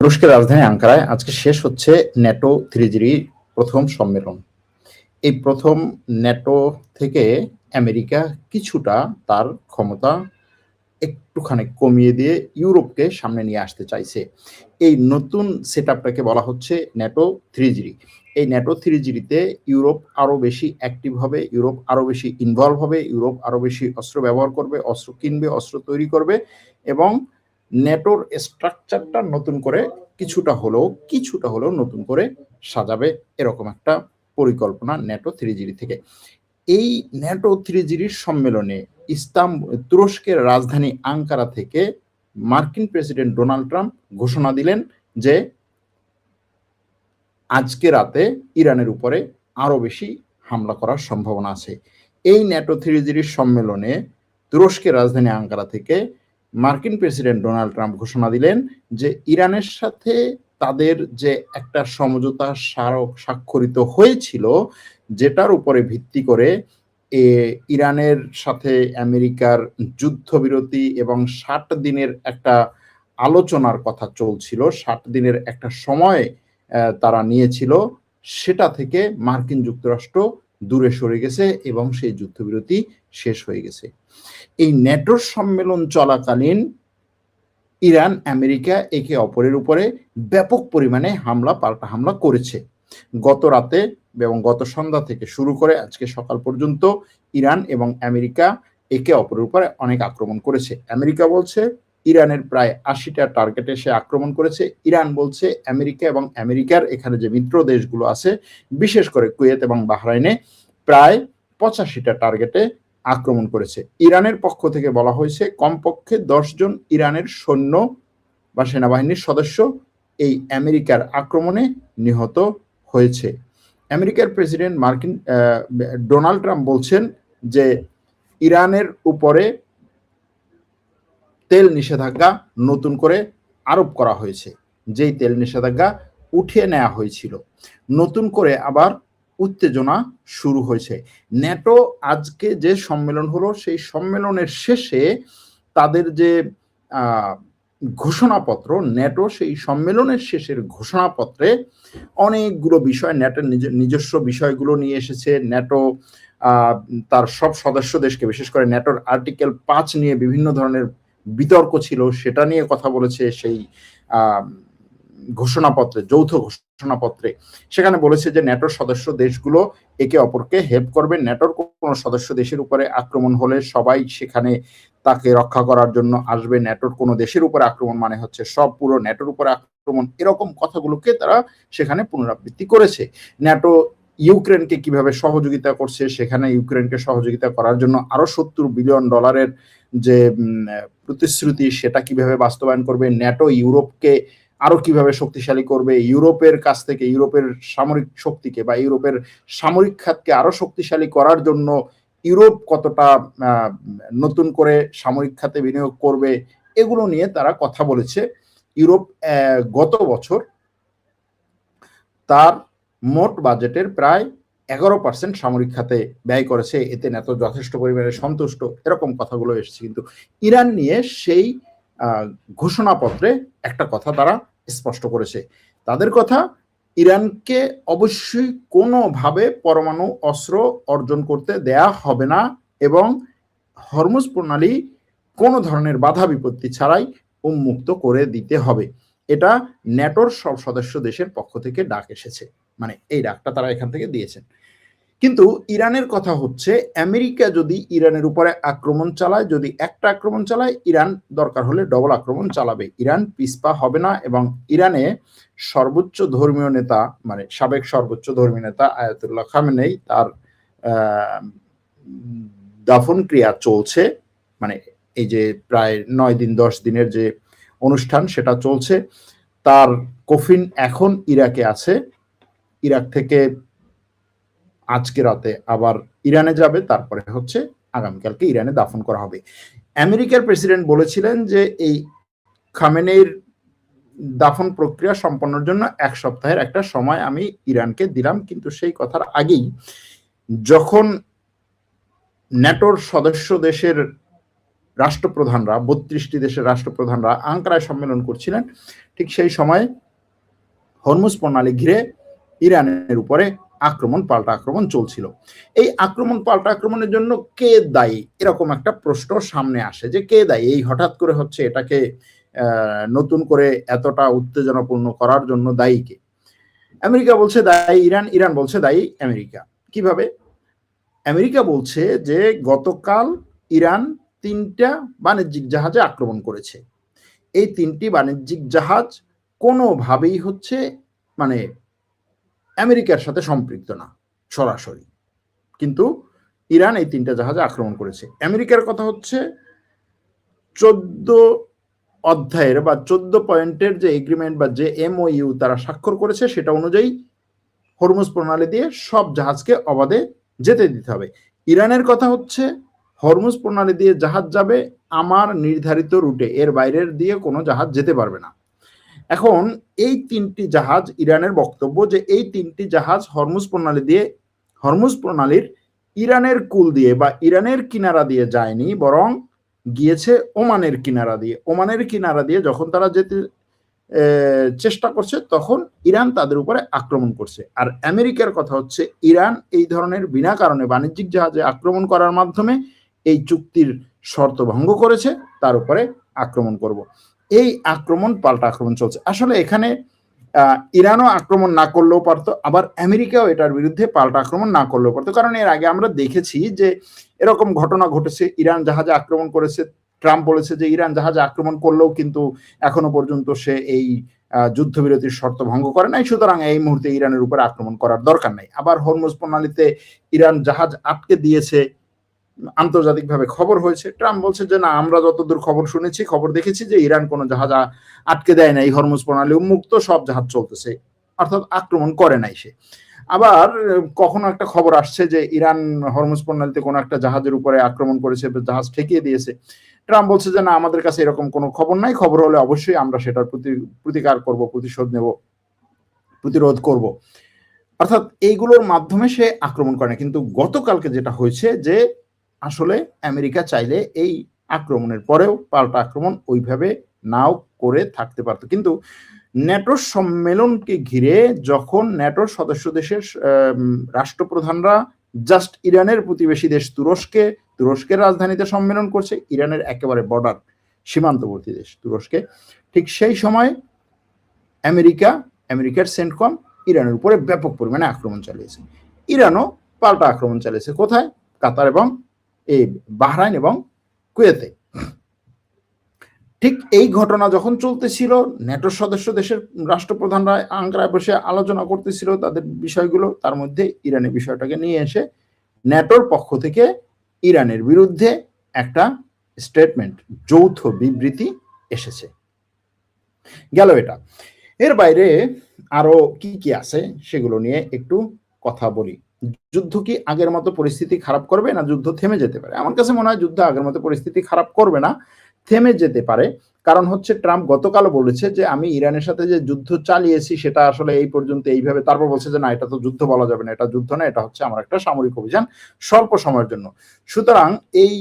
তুরস্কের রাজধানী আঙ্কারায় আজকে শেষ হচ্ছে ন্যাটো 3G প্রথম সম্মেলন। এই প্রথম ন্যাটো থেকে আমেরিকা কিছুটা তার ক্ষমতা একটুখানি কমিয়ে দিয়ে ইউরোপকে সামনে নিয়ে আসতে চাইছে। এই নতুন সেটআপটাকে বলা হচ্ছে ন্যাটো 3G। এই ন্যাটো 3Gতে ইউরোপ আরো বেশি অ্যাক্টিভ হবে, ইউরোপ আরো বেশি ইনভলভ হবে, ইউরোপ আরো বেশি অস্ত্র ব্যবহার করবে, অস্ত্র কিনবে, অস্ত্র তৈরি করবে এবং ন্যাটোর স্ট্রাকচারটা নতুন করে কিছুটা হলেও নতুন করে সাজাবে, এরকম একটা পরিকল্পনা ন্যাটো 3G থেকে। এই ন্যাটো 3G সম্মেলনে তুরস্কের রাজধানী আঙ্কারা থেকে মার্কিন প্রেসিডেন্ট ডোনাল্ড ট্রাম্প ঘোষণা দিলেন যে আজকে রাতে ইরানের উপরে আরো বেশি হামলা করার সম্ভাবনা আছে। এই ন্যাটো 3G সম্মেলনে তুরস্কের রাজধানী আঙ্কারা থেকে মার্কিন প্রেসিডেন্ট ডোনাল্ড ট্রাম্প ঘোষণা দিলেন যে ইরানের সাথে তাদের যে একটা সমঝোতা স্মারক স্বাক্ষরিত হয়েছিল, যেটার উপরে ভিত্তি করে ইরানের সাথে আমেরিকার যুদ্ধবিরতি এবং 60 দিনের একটা আলোচনার কথা চলছিল, 60 দিনের একটা সময় তারা নিয়েছিল, সেটা থেকে মার্কিন যুক্তরাষ্ট্র দূরে সরে গেছে এবং সেই যুদ্ধবিরতি শেষ হয়ে গেছে। এই ন্যাটোর সম্মেলন চলাকালীন ইরান আমেরিকা একে অপরের উপরে ব্যাপক পরিমাণে পাল্টা হামলা করেছে। গত রাতে এবং গত সন্ধ্যা থেকে শুরু করে আজকে সকাল পর্যন্ত ইরান এবং আমেরিকা একে অপরের উপরে অনেক আক্রমণ করেছে। আমেরিকা বলছে ইরানের প্রায় 80টা টার্গেটে সে আক্রমণ করেছে। ইরান বলছে আমেরিকা এবং আমেরিকার এখানে যে মিত্র দেশগুলো আছে, বিশেষ করে কুয়েত এবং বাহরাইনে প্রায় 85টা টার্গেটে আক্রমণ করেছে। ইরানের পক্ষ থেকে বলা হয়েছে কমপক্ষে 10 জন ইরানের সৈন্য বা সেনাবাহিনীর সদস্য এই আমেরিকার আক্রমণে নিহত হয়েছে। আমেরিকার প্রেসিডেন্ট ডোনাল্ড ট্রাম্প বলছেন যে ইরানের উপরে তেল নিষেধাজ্ঞা নতুন করে আরোপ করা হয়েছে। যেই তেল নিষেধাজ্ঞা উঠিয়ে নেওয়া হয়েছিল, নতুন করে আবার উত্তেজনা শুরু হয়েছে। ন্যাটো আজকে যে সম্মেলন হলো, সেই সম্মেলনের শেষে তাদের যে ঘোষণাপত্র, ন্যাটো সেই সম্মেলনের শেষের ঘোষণাপত্রে অনেকগুলো বিষয়, ন্যাটোর নিজস্ব বিষয়গুলো নিয়ে এসেছে। ন্যাটো তার সব সদস্য দেশকে, বিশেষ করে ন্যাটোর আর্টিকেল 5 নিয়ে বিভিন্ন ধরনের বিতর্ক ছিল, সেটা নিয়ে কথা বলেছে সেই ঘোষণাপত্রে, যৌথ ঘোষণাপত্রে। সেখানে বলেছে যে ন্যাটোর সদস্য দেশগুলো একে অপরকে হেল্প করবে। ন্যাটোর কোনো সদস্য দেশের উপরে আক্রমণ হলে সবাই সেখানে তাকে রক্ষা করার জন্য আসবে। ন্যাটোর কোনো দেশের উপরে আক্রমণ মানে হচ্ছে পুরো ন্যাটোর উপরে আক্রমণ, এরকম কথাগুলোকে তারা সেখানে পুনরাবৃত্তি করেছে। ন্যাটো ইউক্রেনকে কিভাবে সহযোগিতা করছে, সেখানে ইউক্রেনকে সহযোগিতা করার জন্য আরো $70 বিলিয়ন যে প্রতিশ্রুতি, সেটা কিভাবে বাস্তবায়ন করবে। ন্যাটো ইউরোপকে আরো কিভাবে শক্তিশালী করবে, ইউরোপের কাছ থেকে ইউরোপের সামরিক শক্তিকে বা ইউরোপের সামরিক খাতকে আরো শক্তিশালী করার জন্য ইউরোপ কতটা নতুন করে সামরিক খাতে বিনিয়োগ করবে, এগুলো নিয়ে তারা কথা বলেছে। ইউরোপ গত বছর তার মোট বাজেটের প্রায় 11% সামরিক খাতে ব্যয় করেছে, এতে ন্যাটো যথেষ্ট পরিমাণে সন্তুষ্ট, এরকম কথাগুলো এসেছে। কিন্তু ইরান নিয়ে সেই ঘোষণাপত্রে একটা কথা তারা স্পষ্ট করেছে। তাদের কথা, ইরানকে অবশ্যই কোনোভাবে পরমাণু অস্ত্র অর্জন করতে দেয়া হবে না এবং হরমুজ প্রণালী কোনো ধরনের বাধা বিপত্তি ছাড়াই উন্মুক্ত করে দিতে হবে। এটা ন্যাটোর সব সদস্য দেশের পক্ষ থেকে ডাক এসেছে, মানে এই ডাকটা তারা এখান থেকে দিয়েছেন। কিন্তু ইরানের কথা হচ্ছে, আমেরিকা যদি ইরানের উপরে আক্রমণ চালায়, যদি একটা আক্রমণ চালায়, ইরান দরকার হলে ডবল আক্রমণ চালাবে। ইরান পিছপা হবে না এবং ইরানে সর্বোচ্চ ধর্মীয় নেতা, মানে সাবেক সর্বোচ্চ ধর্মীয় নেতা আয়াতুল্লাহ খামেনেই, তার দাফন ক্রিয়া চলছে। মানে এই যে প্রায় 9 দিন 10 দিনের যে অনুষ্ঠান, সেটা চলছে। তার কফিন এখন ইরাকে আছে। ইরাক থেকে আজকে রাতে আবার ইরানে যাবে, তারপরে হচ্ছে আগামীকালকে ইরানে দাফন করা হবে। আমেরিকার প্রেসিডেন্ট বলেছিলেন যে এই খামেনেইর দাফন প্রক্রিয়া সম্পন্নের জন্য 1 সপ্তাহের একটা সময় আমি ইরানকে দিলাম। কিন্তু সেই কথার আগেই যখন ন্যাটোর সদস্য দেশের রাষ্ট্রপ্রধানরা 32টি দেশের রাষ্ট্রপ্রধানরা আঙ্কারায় সম্মেলন করছিলেন, ঠিক সেই সময় হরমুজ প্রণালী ঘিরে ইরানের উপরে পাল্টা আক্রমণ চলছিল। এই পাল্টা আক্রমণের জন্য কে দায়ী, এরকম একটা প্রশ্ন সামনে আসে যে কে দায়ী, এই হঠাৎ করে হচ্ছে এটাকে নতুন করে এতটা উত্তেজনাপূর্ণ করার জন্য দায়ী কে? আমেরিকা বলছে দায়ী ইরান, ইরান বলছে দায়ী আমেরিকা। কিভাবে? আমেরিকা বলছে যে গতকাল ইরান 3টা বাণিজ্যিক জাহাজে আক্রমণ করেছে। এই 3টি বাণিজ্যিক জাহাজ কোনোভাবেই হচ্ছে মানে আমেরিকার সাথে সম্পৃক্ত না সরাসরি, কিন্তু ইরান এই 3টা জাহাজে আক্রমণ করেছে। আমেরিকার কথা হচ্ছে 14 অধ্যায়ের বা 14 পয়েন্টের যে এগ্রিমেন্ট বা যে MOU তারা স্বাক্ষর করেছে সেটা অনুযায়ী হরমুজ প্রণালী দিয়ে সব জাহাজকে অবাধে যেতে দিতে হবে। ইরানের কথা হচ্ছে হরমুজ প্রণালী দিয়ে জাহাজ যাবে আমার নির্ধারিত রুটে, এর বাইরের দিয়ে কোনো জাহাজ যেতে পারবে না। এখন এই 3টি জাহাজ, ইরানের বক্তব্য যে এই 3টি জাহাজ হরমুজ প্রণালীর ইরানের কুল দিয়ে বা ইরানের কিনারা দিয়ে যায়নি, বরং গিয়েছে ওমানের কিনারা দিয়ে। ওমানের কিনারা দিয়ে যখন তারা যেতে চেষ্টা করছে তখন ইরান তাদের উপরে আক্রমণ করছে। আর আমেরিকার কথা হচ্ছে ইরান এই ধরনের বিনা কারণে বাণিজ্যিক জাহাজে আক্রমণ করার মাধ্যমে এই চুক্তির শর্ত ভঙ্গ করেছে, তার উপরে আক্রমণ করব। এই পাল্টা আক্রমণ চলছে। আসলে এখানে ইরানও আক্রমণ না করলেও পারতো, আবার আমেরিকাও এটার বিরুদ্ধে পাল্টা আক্রমণ না করলেও পারতো, কারণ এর আগে আমরা দেখেছি যে এরকম ঘটনা ঘটেছে, ইরান জাহাজে আক্রমণ করেছে, ট্রাম্প বলেছে যে ইরান জাহাজে আক্রমণ করলেও কিন্তু এখনো পর্যন্ত সে এই যুদ্ধবিরতির শর্ত ভঙ্গ করে নাই, সুতরাং এই মুহূর্তে ইরানের উপর আক্রমণ করার দরকার নাই। আবার হরমুজ প্রণালীতে ইরান জাহাজ আটকে দিয়েছে, আন্তর্জাতিকভাবে খবর হয়েছে, ট্রাম্প বলছে যে না, আমরা যতদূর খবর শুনেছি, খবর দেখেছি যে ইরান কোনো জাহাজ আটকে দেয় নাই, হরমুজ প্রণালী উন্মুক্ত, সব জাহাজ চলতেছে, অর্থাৎ আক্রমণ করে নাই সে। আবার কখনো একটা খবর আসছে যে ইরান হরমুজ প্রণালীতে কোনো একটা জাহাজের উপরে আক্রমণ করেছে, জাহাজ ঠেকিয়ে দিয়েছে। ট্রাম্প বলছে যে না, আমাদের কাছে এরকম কোনো খবর নাই, খবর হলে অবশ্যই আমরা সেটার প্রতিকার করব, প্রতিশোধ নেব, প্রতিরোধ করব। অর্থাৎ এইগুলোর মাধ্যমে সে আক্রমণ করে না। কিন্তু গতকালকে যেটা হয়েছে যে আসলে আমেরিকা চাইলে এই আক্রমণের পরেও পাল্টা আক্রমণ ওইভাবে নাও করে থাকতে পারত, কিন্তু ন্যাটোর সম্মেলনকে ঘিরে যখন ন্যাটোর সদস্য দেশের রাষ্ট্রপ্রধানরা জাস্ট ইরানের প্রতিবেশী দেশ তুরস্কের রাজধানীতে সম্মেলন করছে, ইরানের একেবারে বর্ডার সীমান্তবর্তী দেশ তুরস্কে, ঠিক সেই সময় আমেরিকার সেন্টকম ইরানের উপরে ব্যাপক পরিমাণে আক্রমণ চালিয়েছে। ইরানও পাল্টা আক্রমণ চালিয়েছে। কোথায়? কাতার এবং এই বাহরাইন এবং কুয়েতে। ঠিক এই ঘটনা যখন চলতেছিল, ন্যাটোর সদস্য দেশের রাষ্ট্রপ্রধানরা আঙ্কারায় বসে আলোচনা করতেছিল তাদের বিষয়গুলো, তার মধ্যে ইরানের বিষয়টাকে নিয়ে এসে ন্যাটোর পক্ষ থেকে ইরানের বিরুদ্ধে একটা স্টেটমেন্ট, যৌথ বিবৃতি এসেছে। গেল এটা। এর বাইরে আরো কি কি আছে সেগুলো নিয়ে একটু কথা বলি। যুদ্ধ কি আগের মতো পরিস্থিতি খারাপ করবে, না যুদ্ধ থেমে যেতে পারে? আমার কাছে মনে হয় যুদ্ধ আগের মতো পরিস্থিতি খারাপ করবে না, থেমে যেতে পারে। কারণ হচ্ছে ট্রাম্প গতকালও বলেছে যে আমি ইরানের সাথে যে যুদ্ধ চালিয়েছি সেটা আসলে এই পর্যন্ত এইভাবে, তারপর বলছে যে না, এটা তো যুদ্ধ বলা যাবে না, এটা যুদ্ধ না, এটা হচ্ছে আমার একটা সামরিক অভিযান স্বল্প সময়ের জন্য। সুতরাং এই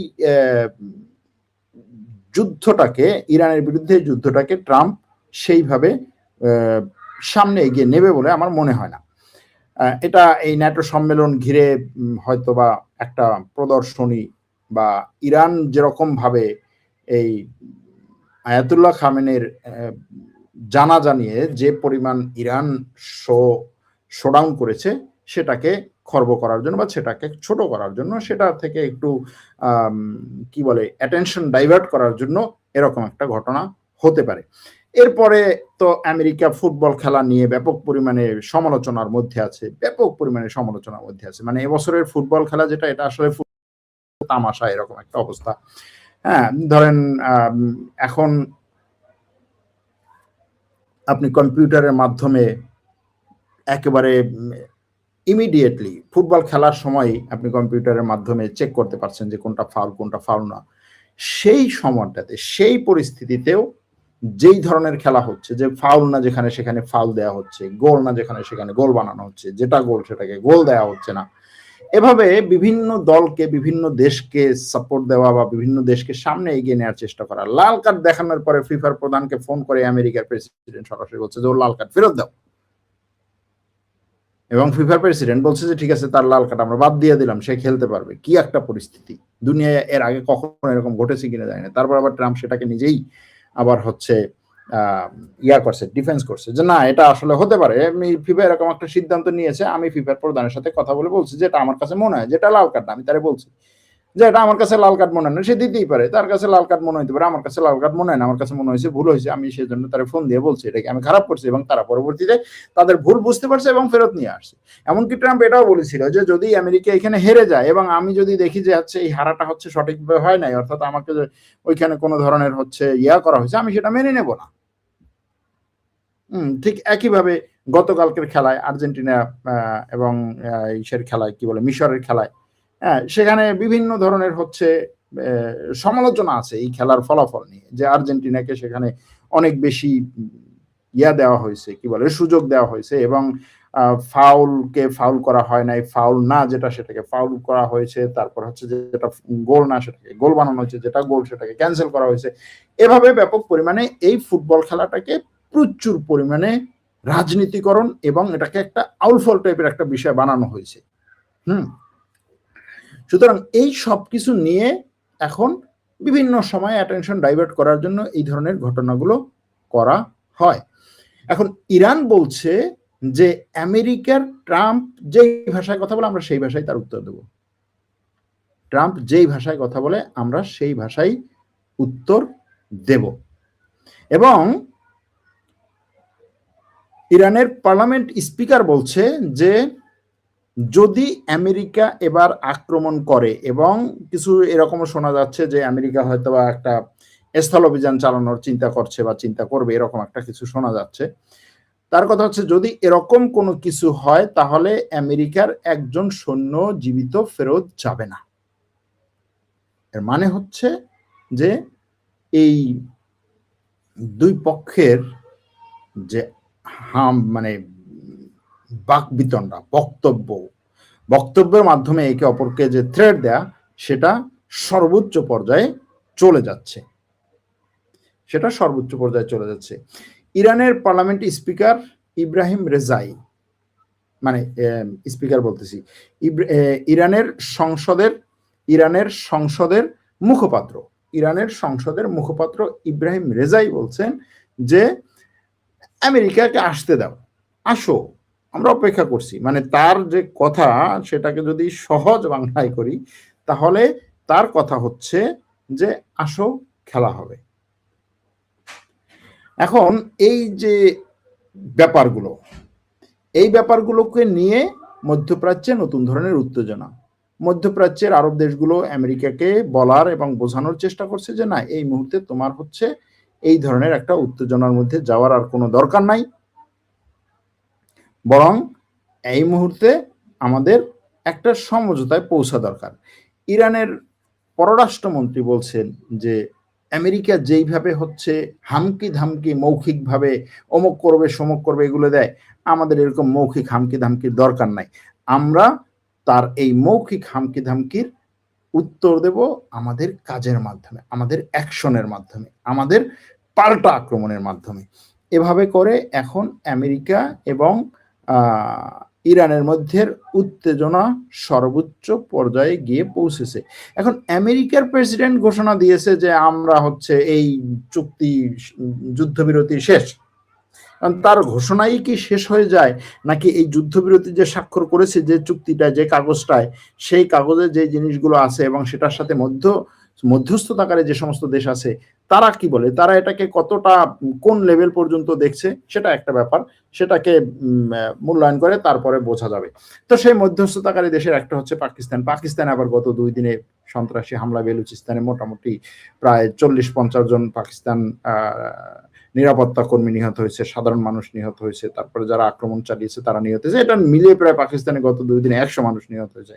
যুদ্ধটাকে, ইরানের বিরুদ্ধে যুদ্ধটাকে ট্রাম্প সেইভাবে সামনে এগিয়ে নেবে বলে আমার মনে হয় না। এটা এই ন্যাটো সম্মেলন ঘিরে হয়তোবা একটা প্রদর্শনী, বা ইরান যেরকম ভাবে এই আয়াতুল্লাহ খামেনের জানাজা নিয়ে যে পরিমাণ ইরান শোডাউন করেছে সেটাকে খর্ব করার জন্য বা সেটাকে ছোট করার জন্য, সেটা থেকে একটু কি বলে অ্যাটেনশন ডাইভার্ট করার জন্য এরকম একটা ঘটনা হতে পারে। এরপরে তো আমেরিকা ফুটবল খেলা নিয়ে ব্যাপক পরিমাণে সমালোচনার মধ্যে আছে, মানে এবছরের ফুটবল খেলা যেটা, এটা আসলে তামাশা, এরকম একটা অবস্থা। হ্যাঁ, ধরেন এখন আপনি কম্পিউটারের মাধ্যমে একেবারে ইমিডিয়েটলি ফুটবল খেলার সময় আপনি কম্পিউটারের মাধ্যমে চেক করতে পারছেন যে কোনটা ফাউল না। সেই সময়টাতে, সেই পরিস্থিতিতেও যেই ধরনের খেলা হচ্ছে, যে ফাউল না যেখানে সেখানে ফাউল দেওয়া হচ্ছে, গোল না যেখানে সেখানে গোল বানানো হচ্ছে, যেটা গোল সেটাকে গোল দেওয়া হচ্ছে না, এভাবে বিভিন্ন দলকে, বিভিন্ন দেশকে সাপোর্ট দেওয়া বা বিভিন্ন দেশকে সামনে এগিয়ে নেওয়ার চেষ্টা করা। লাল কার্ড দেখানোর পরে ফিফার প্রধানকে ফোন করে আমেরিকার প্রেসিডেন্ট সরাসরি বলছে যে ওর লাল কার্ড ফেরত দাও, এবং ফিফার প্রেসিডেন্ট বলছে যে ঠিক আছে, তার লাল কার্ড আমরা বাদ দিয়ে দিলাম, সে খেলতে পারবে। কি একটা পরিস্থিতি! দুনিয়ায় এর আগে কখনো এরকম ঘটেছে কিনা জানি না। তারপর আবার ট্রাম্প সেটাকে নিজেই আবার হচ্ছে করছে, ডিফেন্স করছে যে না, এটা আসলে হতে পারে, ফিফা এরকম একটা সিদ্ধান্ত নিয়েছে, আমি ফিফার প্রধানের সাথে কথা বলে বলছি যেটা আমার কাছে মনে হয়, যেটা লাল কার্ড না, আমি তারে বলছি যে এটা আমার কাছে লাল কার্ড মনে হয় না, সে দিতেই পারে, তার কাছে লাল কার্ড মনে হতে পারে, আমার কাছে লাল কার্ড মনে হয় না, আমার কাছে মনে হয়েছে ভুল হয়েছে, আমি সেই জন্য তারা ফোন দিয়ে বলছি এটাকে আমি খারাপ করছি, এবং তারা পরবর্তীতে তাদের ভুল বুঝতে পারছে এবং ফেরত নিয়ে আসছে। এমনকি ট্রাম্প এটাও বলেছিল যে যদি আমেরিকা এখানে হেরে যায় এবং আমি যদি দেখি যে হচ্ছে এই হারাটা হচ্ছে সঠিকভাবে হয় নাই, অর্থাৎ আমাকে ওইখানে কোনো ধরনের হচ্ছে করা হয়েছে, আমি সেটা মেনে নেব না। ঠিক একইভাবে গতকালকের খেলায় আর্জেন্টিনা এবং ইসের খেলায় কি বলে মিশরের খেলায়, সেখানে বিভিন্ন ধরনের হচ্ছে সমালোচনা আছে এই খেলার ফলাফল নিয়ে, যে আর্জেন্টিনাকে সেখানে অনেক বেশি দেওয়া হয়েছে, কি বলে সুযোগ দেওয়া হয়েছে, এবং ফাউলকে ফাউল করা হয় নাই, ফাউল না যেটা সেটাকে ফাউল করা হয়েছে, তারপর হচ্ছে যেটা গোল না সেটাকে গোল বানানো হয়েছে, যেটা গোল সেটাকে ক্যান্সেল করা হয়েছে। এভাবে ব্যাপক পরিমাণে এই ফুটবল খেলাটাকে প্রচুর পরিমাণে রাজনীতিকরণ এবং এটাকে একটা আউলফল টাইপের একটা বিষয় বানানো হয়েছে। সুতরাং এই সব কিছু নিয়ে এখন বিভিন্ন সময় অ্যাটেনশন ডাইভার্ট করার জন্য এই ধরনের ঘটনাগুলো করা হয়। এখন ইরান বলছে যে আমেরিকার ট্রাম্প যেই ভাষায় কথা বলে আমরা সেই ভাষায় তার উত্তর দেব। ট্রাম্প যেই ভাষায় কথা বলে আমরা সেই ভাষায় উত্তর দেব। এবং ইরানের পার্লামেন্ট স্পিকার বলছে যে যদি আমেরিকা এবার আক্রমণ করে, এবং কিছু এরকমও শোনা যাচ্ছে যে আমেরিকা হয়তো বা একটা স্থল অভিযান চালানোর চিন্তা করছে বা চিন্তা করবে, এরকম একটা কিছু শোনা যাচ্ছে। তার কথা হচ্ছে যদি এরকম কোনো কিছু হয় তাহলে আমেরিকার একজন সৈন্য জীবিত ফেরত যাবে না। এর মানে হচ্ছে যে এই দুই পক্ষের যে মানে বাকবিতণ্ডা, বক্তব্যের মাধ্যমে একে অপরকে যে থ্রেট দেয়া, সেটা সর্বোচ্চ পর্যায়ে চলে যাচ্ছে, ইরানের পার্লামেন্ট স্পিকার ইব্রাহিম রেজাই, মানে স্পিকার বলতেছি, ইরানের সংসদের মুখপাত্র ইব্রাহিম রেজাই বলছেন যে আমেরিকাকে আসতে দাও, আসো, আমরা অপেক্ষা করছি। মানে তার যে কথা সেটাকে যদি সহজ বাংলায় করি তাহলে তার কথা হচ্ছে যে আসো, খেলা হবে। এখন এই যে ব্যাপারগুলোকে নিয়ে মধ্যপ্রাচ্যে নতুন ধরনের উত্তেজনা, মধ্যপ্রাচ্যের আরব দেশগুলো আমেরিকাকে বলার এবং বোঝানোর চেষ্টা করছে যে না, এই মুহূর্তে তোমার হচ্ছে এই ধরনের একটা উত্তেজনার মধ্যে যাওয়ার আর কোনো দরকার নাই, বরং এই মুহূর্তে আমাদের একটা সমঝোতায় পৌঁছা দরকার। ইরানের পররাষ্ট্রমন্ত্রী বলছেন যে আমেরিকা যেইভাবে হচ্ছে হামকি ধামকি মৌখিকভাবে অমুক করবে সমুক করবে এগুলো দেয়, আমাদের এরকম মৌখিক হামকি ধামকির দরকার নাই, আমরা তার এই মৌখিক হামকি ধামকির উত্তর দেব আমাদের কাজের মাধ্যমে, আমাদের অ্যাকশনের মাধ্যমে, আমাদের পাল্টা আক্রমণের মাধ্যমে। এভাবে করে এখন আমেরিকা এবং ইরানের মধ্যে উত্তেজনা সর্বোচ্চ পর্যায়ে গিয়ে পৌঁছেছে। এখন আমেরিকার প্রেসিডেন্ট ঘোষণা দিয়েছে যে আমরা হচ্ছে এই চুক্তি যুদ্ধবিরতি শেষ। তার ঘোষণাই কি শেষ হয়ে যায়, নাকি এই যুদ্ধবিরতি যে স্বাক্ষর করেছে যে চুক্তিটা, যে কাগজটায়, সেই কাগজে যে জিনিসগুলো আছে এবং সেটার সাথে মধ্যস্থতাকারী যে সমস্ত দেশ আছে তারা কি বলে, তারা এটাকে কতটা কোন লেভেল পর্যন্ত দেখছে, সেটা একটা ব্যাপার, সেটাকে মূল্যায়ন করে তারপরে বোঝা যাবে। তো সেই মধ্যস্থতাকারী দেশের একটা হচ্ছে পাকিস্তান আবার গত 2 দিনে সন্ত্রাসী হামলা বেলুচিস্তানে মোটামুটি প্রায় 40-50 জন পাকিস্তান নিরাপত্তা কর্মী নিহত হয়েছে, সাধারণ মানুষ নিহত হয়েছে, তারপরে যারা আক্রমণ চালিয়েছে তারা নিহত হয়েছে, এটা মিলিয়ে প্রায় পাকিস্তানে গত 2 দিনে 100 মানুষ নিহত হয়েছে।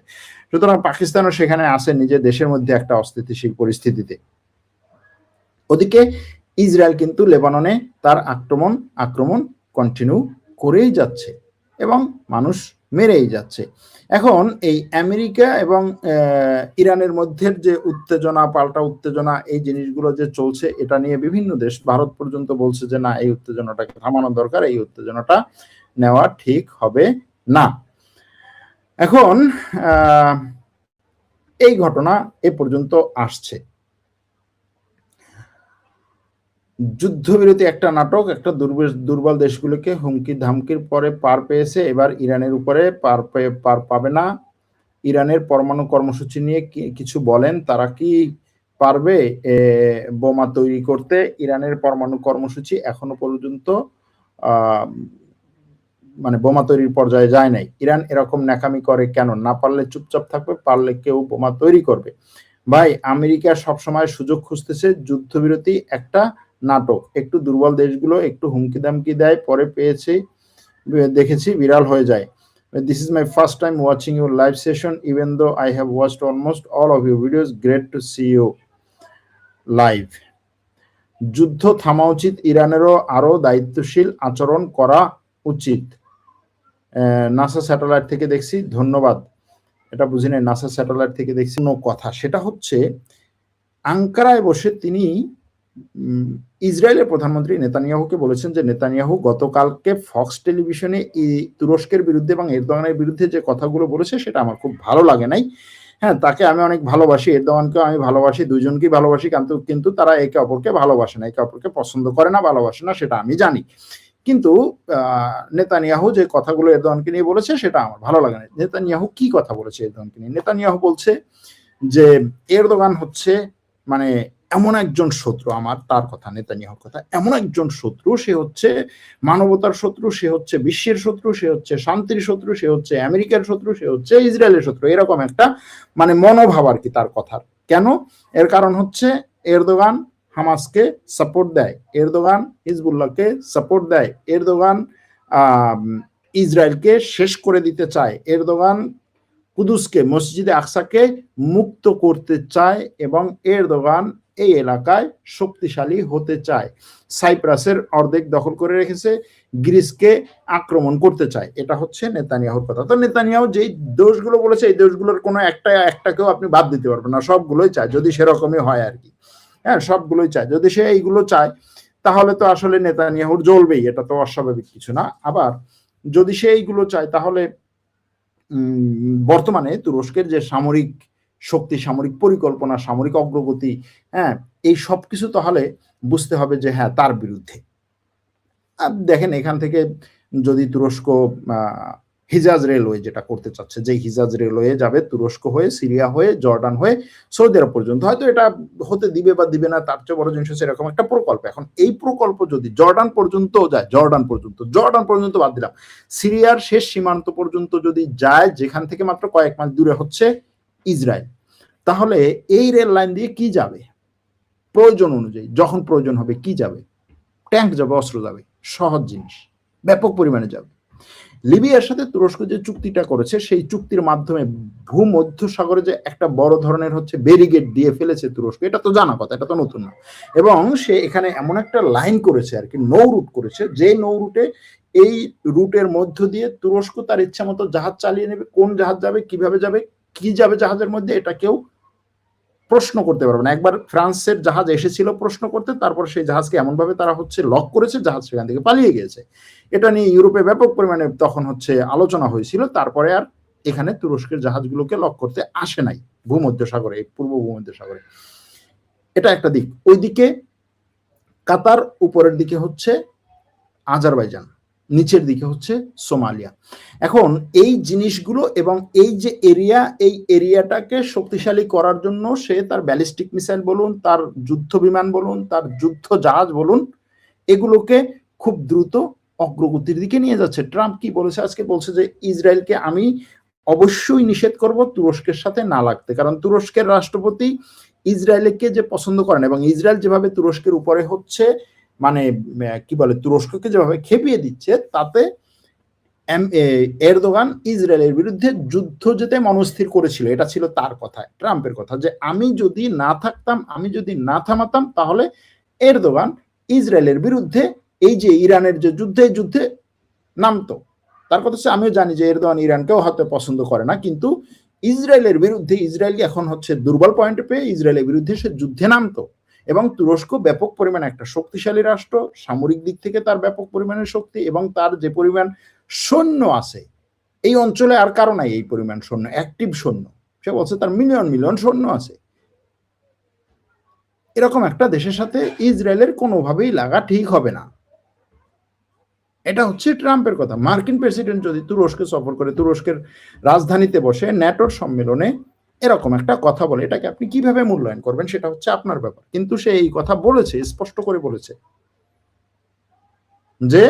সুতরাং পাকিস্তানও সেখানে আছে নিজের দেশের মধ্যে একটা অস্থিতিশীল পরিস্থিতিতে। ওদিকে ইসরায়েল কিন্তু লেবাননে তার আক্রমণ কন্টিনিউ করেই যাচ্ছে এবং মানুষ মেরেই যাচ্ছে। এখন এই আমেরিকা এবং ইরানের মধ্যে যে উত্তেজনা, পাল্টা উত্তেজনা, এই জিনিসগুলো যে চলছে, এটা নিয়ে বিভিন্ন দেশ, ভারত পর্যন্ত বলছে যে না, এই উত্তেজনাটাকে থামানো দরকার, এই উত্তেজনাটা নেওয়া ঠিক হবে না। এখন এই ঘটনা এ পর্যন্ত আসছে। যুদ্ধবিরতি একটা নাটক, একটা দুর্বল দেশগুলোকে হুমকি ধামকির পরে পার পেয়েছে, এবার ইরানের উপরে পার পাবে না। ইরানের পরমাণু কর্মসূচি নিয়ে কিছু বলেন, তারা কি পারবে বোমা তৈরি করতে? ইরানের পরমাণু কর্মসূচি এখনো পর্যন্ত মানে বোমা তৈরির পর্যায়ে যায় নাই। ইরান এরকম ন্যাকামি করে কেন? না পারলে চুপচাপ থাকবে, পারলে কেউ বোমা তৈরি করবে। ভাই, আমেরিকা সবসময় সুযোগ খুঁজতেছে, যুদ্ধবিরতি একটা নাটক, একটু দুর্বল দেশগুলো একটু হুমকি দামকি দেয়, পরে পেয়েছে দেখেছি বিড়াল হয়ে যায়। This is my first time watching your live session, even though I have watched almost all of your videos. Great to see you live. যুদ্ধ থামা উচিত, ইরানেরও আরো দায়িত্বশীল আচরণ করা উচিত। নাসা স্যাটেলাইট থেকে দেখছি, ধন্যবাদ। এটা বুঝি নাই, নাসা স্যাটেলাইট থেকে দেখছি। কথা সেটা হচ্ছে, আঙ্কারায় বসে তিনি ইসরায়েলের প্রধানমন্ত্রী নেতানিয়াহুকে বলেছেন যে নেতানিয়াহু গতকালকে ফক্স টেলিভিশনে তুরস্কের বিরুদ্ধে এবং এরদোয়ানের বিরুদ্ধে যে কথাগুলো বলেছে সেটা আমার খুব ভালো লাগে নাই। হ্যাঁ, তাকে আমি অনেক ভালোবাসি, এরদোয়ানকেও আমি ভালোবাসি, দুইজনকেই ভালোবাসি, কিন্তু তারা একে অপরকে ভালোবাসে না, একে অপরকে পছন্দ করে না, ভালোবাসে না, সেটা আমি জানি। কিন্তু নেতানিয়াহু যে কথাগুলো এরদোয়ানকে নিয়ে বলেছে সেটা আমার ভালো লাগে না। নেতানিয়াহু কি কথা বলেছে এরদোয়ানকে নিয়ে? নেতানিয়াহু বলছে যে এরদোগান হচ্ছে মানে এমন একজন শত্রু, আমার তার কথা, নেতানিয়াহুর কথা, এমন একজন শত্রু, সে হচ্ছে মানবতার শত্রু, সে হচ্ছে বিশ্বের শত্রু, সে হচ্ছে শান্তির শত্রু, সে হচ্ছে আমেরিকার শত্রু, সে হচ্ছে ইসরায়েলের শত্রু, এরকম একটা মানে মনোভাব আর কি তার কথার। কেন? এর কারণ হচ্ছে এরদোগান হামাসকে সাপোর্ট দেয়, এরদোগান হিজবুল্লাহকে সাপোর্ট দেয়, এরদোগান ইসরায়েলকে শেষ করে দিতে চায়, এরদোগান কুদুসকে, মসজিদে আকসাকে মুক্ত করতে চায়, এবং এরদোগান এই এলাকায় শক্তিশালী হতে চায়, সাইপ্রাসের অর্ধেক দখল করে রেখেছে, গ্রিসকে আক্রমণ করতে চায়। এটা হচ্ছে নেতানিয়াহুর কথা। তো নেতানিয়াহু যেই দোষগুলো বলেছে, এই দোষগুলোর কোনো একটাকেও আপনি বাদ দিতে পারবেন না, সবগুলোই চায়, যদি সেরকমই হয় আর কি। হ্যাঁ, সবগুলোই চায়। যদি সে এইগুলো চায় তাহলে তো আসলে নেতানিয়াহুর জ্বলবেই, এটা তো অস্বাভাবিক কিছু না। আবার যদি সে এইগুলো চায় তাহলে বর্তমানে তুরস্কের যে সামরিক শক্তি, সামরিক পরিকল্পনা, সামরিক অগ্রগতি, হ্যাঁ, এই সব কিছু তাহলে বুঝতে হবে যে হ্যাঁ, তার বিরুদ্ধে। দেখেন, এখান থেকে যদি তুরস্ক হিজাজ রেলওয়ে যেটা করতে চাচ্ছে, যে হিজাজ রেলওয়ে যাবে তুরস্ক হয়ে, সিরিয়া হয়ে, জর্ডান হয়ে সৌদি আরব পর্যন্ত, হয়তো এটা হতে দিবে বা দিবে না, তার চেয়ে বড় জিনিস হচ্ছে এরকম একটা প্রকল্প। এখন এই প্রকল্প যদি জর্ডান পর্যন্ত যায়, জর্ডান পর্যন্ত বাদ দিলাম, সিরিয়ার শেষ সীমান্ত পর্যন্ত যদি যায়, যেখান থেকে মাত্র কয়েক মাইল দূরে হচ্ছে ইসরায়েল, তাহলে এই রেল লাইন দিয়ে কি যাবে? প্রয়োজন অনুযায়ী যখন প্রয়োজন হবে কি যাবে? ট্যাঙ্ক যাবে, অস্ত্র যাবে, সহজ জিনিস, ব্যাপক পরিমাণে যাবে। লিবিয়ার সাথে তুরস্ক যে চুক্তিটা করেছে, সেই চুক্তির মাধ্যমে ভূমধ্য সাগরে যে একটা বড় ধরনের হচ্ছে ব্যারিকেড দিয়ে ফেলেছে তুরস্ক, এটা তো জানা কথা, এটা তো নতুন না। এবং সে এখানে এমন একটা লাইন করেছে আর কি, নৌ রুট করেছে, যে নৌ রুটে, এই রুটের মধ্য দিয়ে তুরস্ক তার ইচ্ছা মতো জাহাজ চালিয়ে নেবে, কোন জাহাজ যাবে, কিভাবে যাবে, কি যাবে জাহাজের মধ্যে, এটা কেউ প্রশ্ন করতে পারবে না। একবার ফ্রান্সের জাহাজ এসেছিল প্রশ্ন করতে, তারপর সেই জাহাজকে এমন ভাবে তারা হচ্ছে লক করেছে, জাহাজ সেখান থেকে পালিয়ে গিয়েছে। এটা নিয়ে ইউরোপে ব্যাপক পরিমাণে তখন হচ্ছে আলোচনা হয়েছিল। তারপরে আর এখানে তুরস্কের জাহাজগুলোকে লক করতে আসে নাই ভূমধ্য সাগরে, পূর্ব ভূমধ্য সাগরে। এটা একটা দিক। ওইদিকে কাতার, উপরের দিকে হচ্ছে আজারবাইজান, নিচের দিকে হচ্ছে সোমালিয়া। এখন এই জিনিসগুলো এবং এই যে এরিয়া, এই এরিয়াটাকে শক্তিশালী করার জন্য সে তার ব্যালিস্টিক মিসাইল বলুন, তার যুদ্ধ বিমান বলুন, তার যুদ্ধ জাহাজ বলুন, এগুলোকে খুব দ্রুত অগ্রগতির দিকে নিয়ে যাচ্ছে। ট্রাম্প কি বলেছে আজকে? বলছে যে ইসরায়েলকে আমি অবশ্যই নিষেধ করব তুরস্কের সাথে না লাগতে, কারণ তুরস্কের রাষ্ট্রপতি ইসরায়েলকে যে পছন্দ করেন, এবং ইসরায়েল যেভাবে তুরস্কের উপরে হচ্ছে মানে কি বলে, তুরস্ককে যেভাবে খেপিয়ে দিচ্ছে, তাতে এরদোগান ইসরায়েলের বিরুদ্ধে যুদ্ধ যেতে মনস্থির করেছিল। এটা ছিল তার কথা, ট্রাম্পের কথা, যে আমি যদি না থাকতাম, আমি যদি না থামাতাম, তাহলে এরদোগান ইসরায়েলের বিরুদ্ধে এই যে ইরানের যে যুদ্ধে নামতো। তার কথা হচ্ছে আমিও জানি যে এরদোয়ান ইরানকেও হয়তো পছন্দ করে না, কিন্তু ইসরায়েলের বিরুদ্ধে ইসরায়েলকে এখন হচ্ছে দুর্বল পয়েন্টে পেয়ে ইসরায়েলের বিরুদ্ধে সে যুদ্ধে নামতো। এবং তুরস্ক ব্যাপক পরিমাণে একটা শক্তিশালী রাষ্ট্র, সামরিক দিক থেকে তার ব্যাপক পরিমাণের শক্তি এবং তার যে পরিমাণ সৈন্য আছে এই অঞ্চলে আর কারো নাই এই পরিমাণ সৈন্য, অ্যাক্টিভ সৈন্য। সে বলছে তার মিলিয়ন মিলিয়ন সৈন্য আছে। এরকম একটা দেশের সাথে ইসরায়েলের কোনোভাবেই লাগা ঠিক হবে না। এটা হচ্ছে ট্রাম্পের কথা। মার্কিন প্রেসিডেন্ট যদি তুরস্কে সফর করে, তুরস্কের রাজধানীতে বসে ন্যাটোর সম্মেলনে এরকম একটা কথা বলে, এটাকে আপনি কিভাবে মূল্যায়ন করবেন সেটা হচ্ছে আপনার ব্যাপার। কিন্তু সে এই কথা বলেছে, স্পষ্ট করে বলেছে যে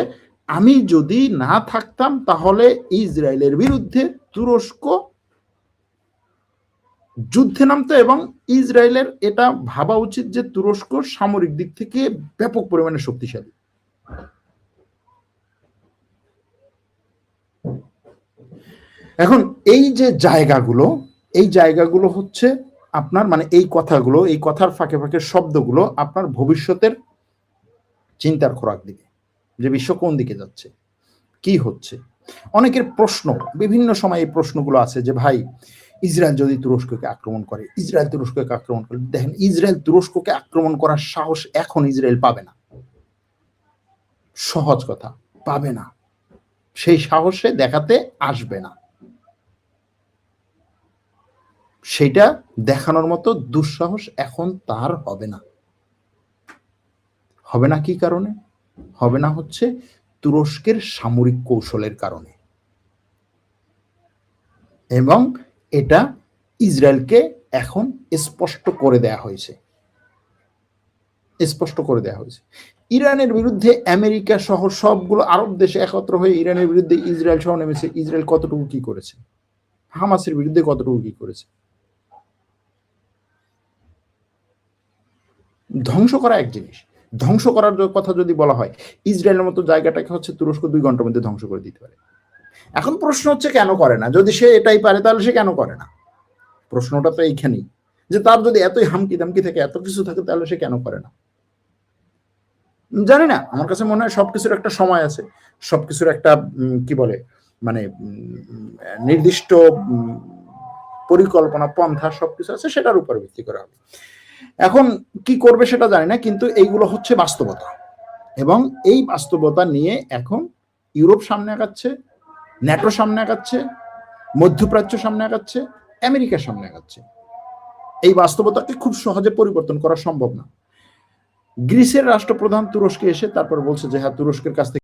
আমি যদি না থাকতাম তাহলে ইসরায়েলের বিরুদ্ধে তুরস্ক যুদ্ধে নামতো, এবং ইসরায়েলের এটা ভাবা উচিত যে তুরস্ক সামরিক দিক থেকে ব্যাপক পরিমাণে শক্তিশালী। এখন এই যে জায়গাগুলো, এই জায়গাগুলো হচ্ছে আপনার মানে এই কথাগুলো, এই কথার ফাঁকে ফাঁকে শব্দগুলো আপনার ভবিষ্যতের চিন্তার খোরাক দিবে যে বিশ্ব কোন দিকে যাচ্ছে, কি হচ্ছে। অনেকের প্রশ্ন, বিভিন্ন সময় এই প্রশ্নগুলো আছে যে ভাই ইসরায়েল যদি তুরস্ককে আক্রমণ করে, ইসরায়েল তুরস্ককে আক্রমণ করে, দেখেন ইসরায়েল তুরস্ককে আক্রমণ করার সাহস এখন ইসরায়েল পাবে না। সহজ কথা, পাবে না, সেই সাহসে দেখাতে আসবে না। সেটা দেখানোর মতো দুঃসাহস এখন তার হবে না। হবে না কি কারণে? হবে না হচ্ছে তুরস্কের সামরিক কৌশলের কারণে। এবং এটা ইসরায়েলকে এখন স্পষ্ট করে দেয়া হয়েছে, স্পষ্ট করে দেয়া হয়েছে। ইরানের বিরুদ্ধে আমেরিকা সহ সবগুলো আরব দেশে একত্র হয়ে ইরানের বিরুদ্ধে ইসরায়েল সহ নেমেছে। ইসরায়েল কতটুকু কি করেছে? হামাসের বিরুদ্ধে কতটুকু কি করেছে? ধ্বংস করা এক জিনিস, ধ্বংস করার কথা যদি বলা হয়, ইসরায়েলের মতো জায়গাটাকে হচ্ছে তুরস্ক 2 ঘন্টার মধ্যে ধ্বংস করে দিতে পারে। এখন প্রশ্ন হচ্ছে কেন করে না? যদি সে এটাই পারে তাহলে সে কেন করে না? প্রশ্নটা তো এইখানেই, যে তার যদি এতই হামকি দামকি থাকে, এত কিছু থাকে, তাহলে সে কেন করে না? জানি না, আমার কাছে মনে হয় সবকিছুর একটা সময় আছে, সবকিছুর একটা কি বলে মানে নির্দিষ্ট পরিকল্পনা, পন্থা সবকিছু আছে, সেটার উপর ভিত্তি করে হবে। এখন কি করবে সেটা জানি না, কিন্তু এইগুলো হচ্ছে বাস্তবতা। এবং এই বাস্তবতা নিয়ে এখন ইউরোপ সামনে আগাচ্ছে, ন্যাটো সামনে আগাচ্ছে, মধ্যপ্রাচ্য সামনে আগাচ্ছে, আমেরিকার সামনে আগাচ্ছে। এই বাস্তবতাকে খুব সহজে পরিবর্তন করা সম্ভব না। গ্রিসের রাষ্ট্রপ্রধান তুরস্কে এসে তারপর বলছে যে হ্যাঁ, তুরস্কের কাছ থেকে